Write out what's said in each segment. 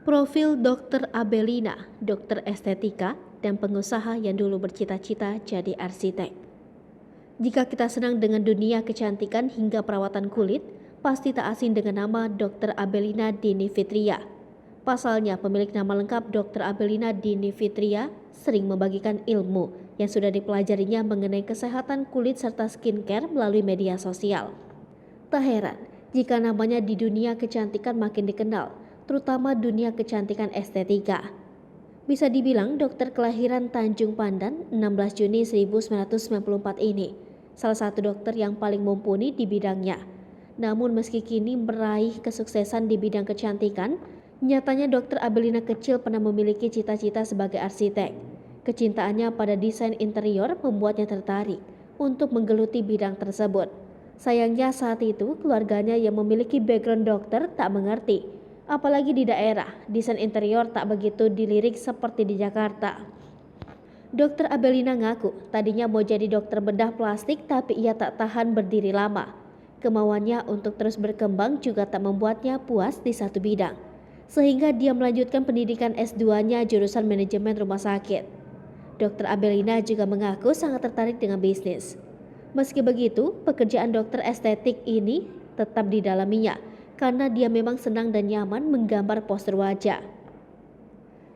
Profil Dr. Abelina, dokter estetika dan pengusaha yang dulu bercita-cita jadi arsitek. Jika kita senang dengan dunia kecantikan hingga perawatan kulit, pasti tak asing dengan nama Dr. Abelina Dini Fitria. Pasalnya, pemilik nama lengkap Dr. Abelina Dini Fitria sering membagikan ilmu yang sudah dipelajarinya mengenai kesehatan kulit serta skincare melalui media sosial. Tak heran jika namanya di dunia kecantikan makin dikenal, terutama dunia kecantikan estetika. Bisa dibilang dokter kelahiran Tanjung Pandan 16 Juni 1994 ini salah satu dokter yang paling mumpuni di bidangnya. Namun meski kini meraih kesuksesan di bidang kecantikan, nyatanya Dr. Abelina kecil pernah memiliki cita-cita sebagai arsitek. Kecintaannya pada desain interior membuatnya tertarik untuk menggeluti bidang tersebut. Sayangnya saat itu keluarganya yang memiliki background dokter tak mengerti. Apalagi di daerah, desain interior tak begitu dilirik seperti di Jakarta. Dr. Abelina ngaku tadinya mau jadi dokter bedah plastik tapi ia tak tahan berdiri lama. Kemauannya untuk terus berkembang juga tak membuatnya puas di satu bidang. Sehingga dia melanjutkan pendidikan S2-nya jurusan manajemen rumah sakit. Dr. Abelina juga mengaku sangat tertarik dengan bisnis. Meski begitu, pekerjaan dokter estetik ini tetap didalaminya karena dia memang senang dan nyaman menggambar poster wajah.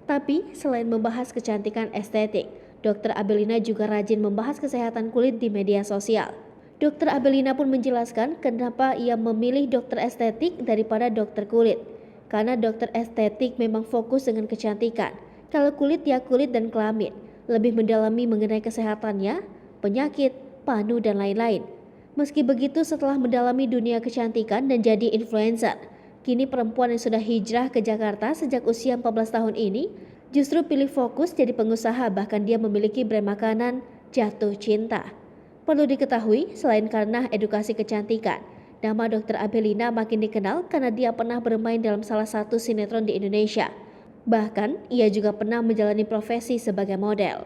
Tapi selain membahas kecantikan estetik, Dr. Abelina juga rajin membahas kesehatan kulit di media sosial. Dr. Abelina pun menjelaskan kenapa ia memilih dokter estetik daripada dokter kulit. Karena dokter estetik memang fokus dengan kecantikan. Kalau kulit ya kulit dan kelamin, lebih mendalami mengenai kesehatannya, penyakit, panu dan lain-lain. Meski begitu, setelah mendalami dunia kecantikan dan jadi influencer, kini perempuan yang sudah hijrah ke Jakarta sejak usia 14 tahun ini justru pilih fokus jadi pengusaha, bahkan dia memiliki brand makanan Jatuh Cinta. Perlu diketahui, selain karena edukasi kecantikan, nama Dr. Abelina makin dikenal karena dia pernah bermain dalam salah satu sinetron di Indonesia. Bahkan, ia juga pernah menjalani profesi sebagai model.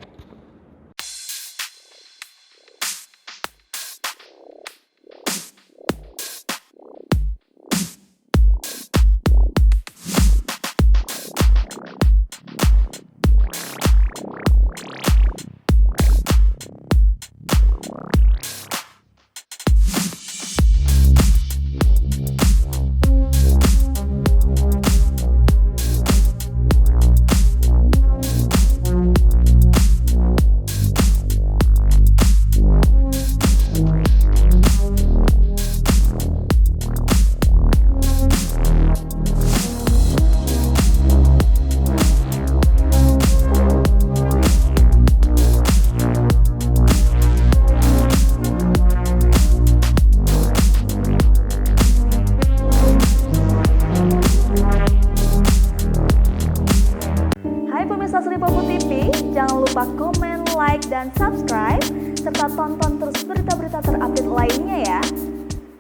Jangan lupa komen, like, dan subscribe, serta tonton terus berita-berita terupdate lainnya ya.